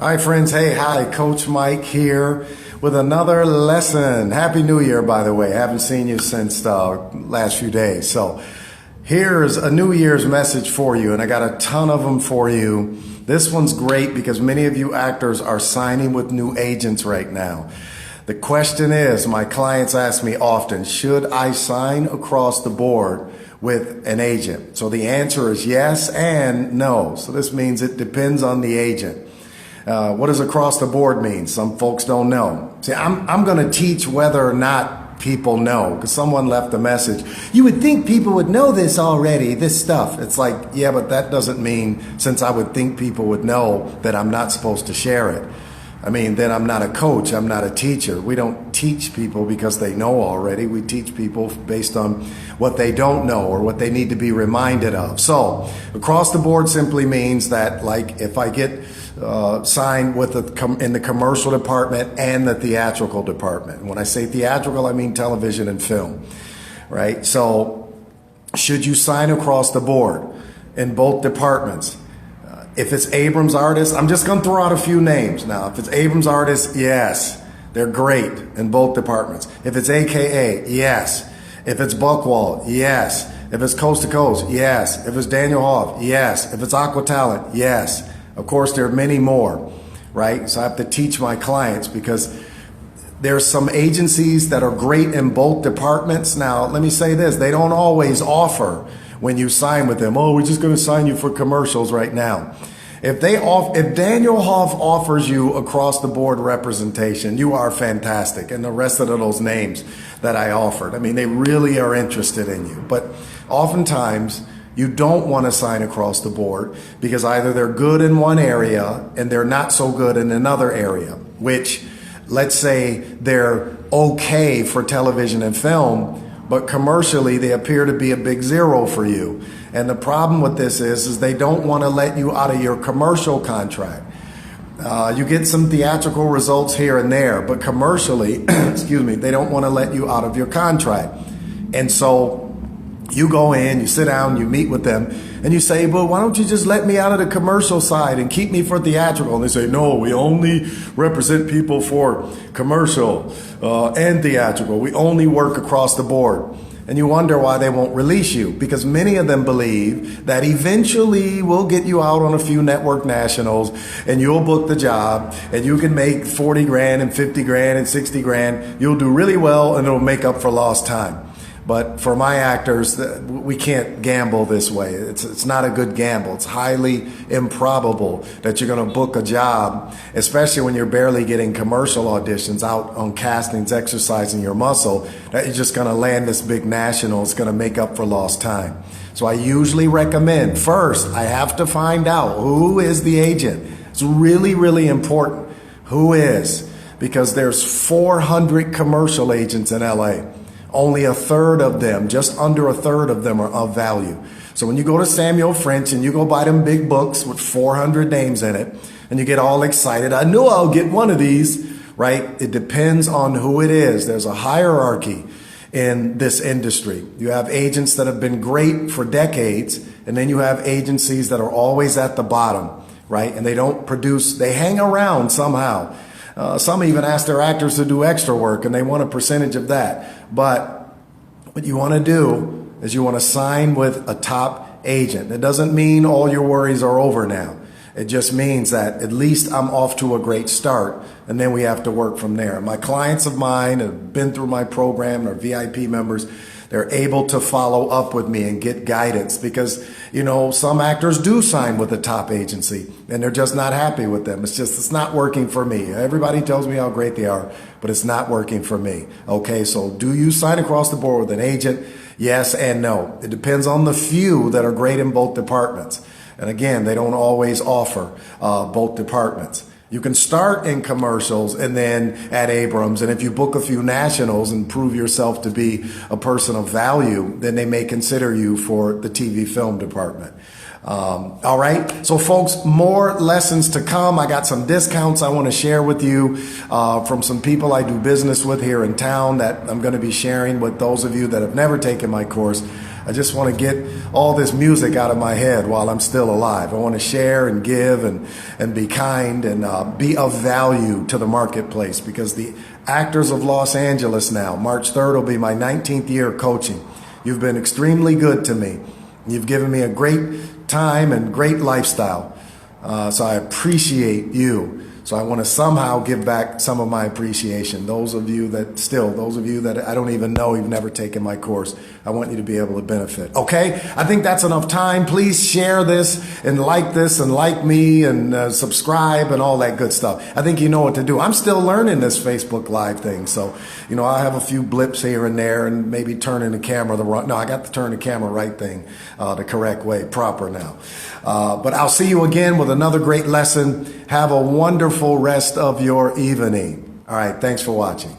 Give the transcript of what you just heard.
All right, friends. Hey, hi, Coach Mike here with another lesson. Happy New Year, by the way. I haven't seen you since the last few days. So here's a New Year's message for you, and I got a ton of them for you. This one's great because many of you actors are signing with new agents right now. The question is, my clients ask me often, should I sign across the board with an agent? So the answer is yes and no. So this means it depends on the agent. What does across the board mean? Some folks don't know. See, I'm going to teach whether or not people know, because someone left a message. You would think people would know this already, this stuff. It's like, yeah, but that doesn't mean, since I would think people would know, that I'm not supposed to share it. I mean, then I'm not a coach, I'm not a teacher. We don't teach people because they know already. We teach people based on what they don't know or what they need to be reminded of. So, across the board simply means that, like, if I get signed with in the commercial department and the theatrical department. And when I say theatrical, I mean television and film, right? So, should you sign across the board in both departments? If it's Abrams Artists, I'm just going to throw out a few names now. If it's Abrams Artists, yes, they're great in both departments. If it's AKA, yes. If it's Buckwald, yes. If it's Coast to Coast, yes. If it's Daniel Hoff, yes. If it's Aqua Talent, yes. Of course, there are many more, right? So I have to teach my clients because there's some agencies that are great in both departments. Now, let me say this. They don't always offer when you sign with them, oh, we're just going to sign you for commercials right now. If Daniel Hoff offers you across the board representation, you are fantastic. And the rest of those names that I offered, I mean, they really are interested in you. But oftentimes, you don't want to sign across the board because either they're good in one area and they're not so good in another area, which, let's say they're okay for television and film, but commercially they appear to be a big zero for you. And the problem with this is they don't want to let you out of your commercial contract. You get some theatrical results here and there, but commercially, excuse me, they don't want to let you out of your contract. And so you go in, you sit down, you meet with them, and you say, well, why don't you just let me out of the commercial side and keep me for theatrical? And they say, no, we only represent people for commercial and theatrical. We only work across the board. And you wonder why they won't release you, because many of them believe that eventually we'll get you out on a few network nationals and you'll book the job and you can make 40 grand and 50 grand and 60 grand. You'll do really well and it'll make up for lost time. But for my actors, we can't gamble this way. It's not a good gamble. It's highly improbable that you're going to book a job, especially when you're barely getting commercial auditions, out on castings, exercising your muscle, that you're just going to land this big national. It's going to make up for lost time. So I usually recommend, first, I have to find out who is the agent. It's really, really important. Who is? Because there's 400 commercial agents in LA. Only a third of them, just under a third of them, are of value. So when you go to Samuel French and you go buy them big books with 400 names in it, and you get all excited, I know I'll get one of these, right? It depends on who it is. There's a hierarchy in this industry. You have agents that have been great for decades, and then you have agencies that are always at the bottom, right? And they don't produce, they hang around somehow. Some even ask their actors to do extra work and they want a percentage of that. But what you want to do is you want to sign with a top agent. It doesn't mean all your worries are over now. It just means that at least I'm off to a great start, and then we have to work from there. My clients of mine have been through my program, they're VIP members. They're able to follow up with me and get guidance because, you know, some actors do sign with a top agency and they're just not happy with them. It's not working for me. Everybody tells me how great they are, but it's not working for me. Okay, so do you sign across the board with an agent? Yes and no. It depends on the few that are great in both departments. And again, they don't always offer both departments. You can start in commercials and then at Abrams, and if you book a few nationals and prove yourself to be a person of value, then they may consider you for the TV film department. All right, so folks, more lessons to come. I got some discounts I want to share with you from some people I do business with here in town that I'm going to be sharing with those of you that have never taken my course. I just want to get all this music out of my head while I'm still alive. I want to share and give and be kind and be of value to the marketplace, because the Actors of Los Angeles now, March 3rd will be my 19th year coaching. You've been extremely good to me. You've given me a great time and great lifestyle. So I appreciate you. So I want to somehow give back some of my appreciation. Those of you that I don't even know, you've never taken my course, I want you to be able to benefit. Okay? I think that's enough time. Please share this and like me and subscribe and all that good stuff. I think you know what to do. I'm still learning this Facebook Live thing. So, I have a few blips here and there and maybe turning the camera I got to turn the camera right thing the correct way, proper now. But I'll see you again with another great lesson. Have a wonderful rest of your evening. All right, thanks for watching.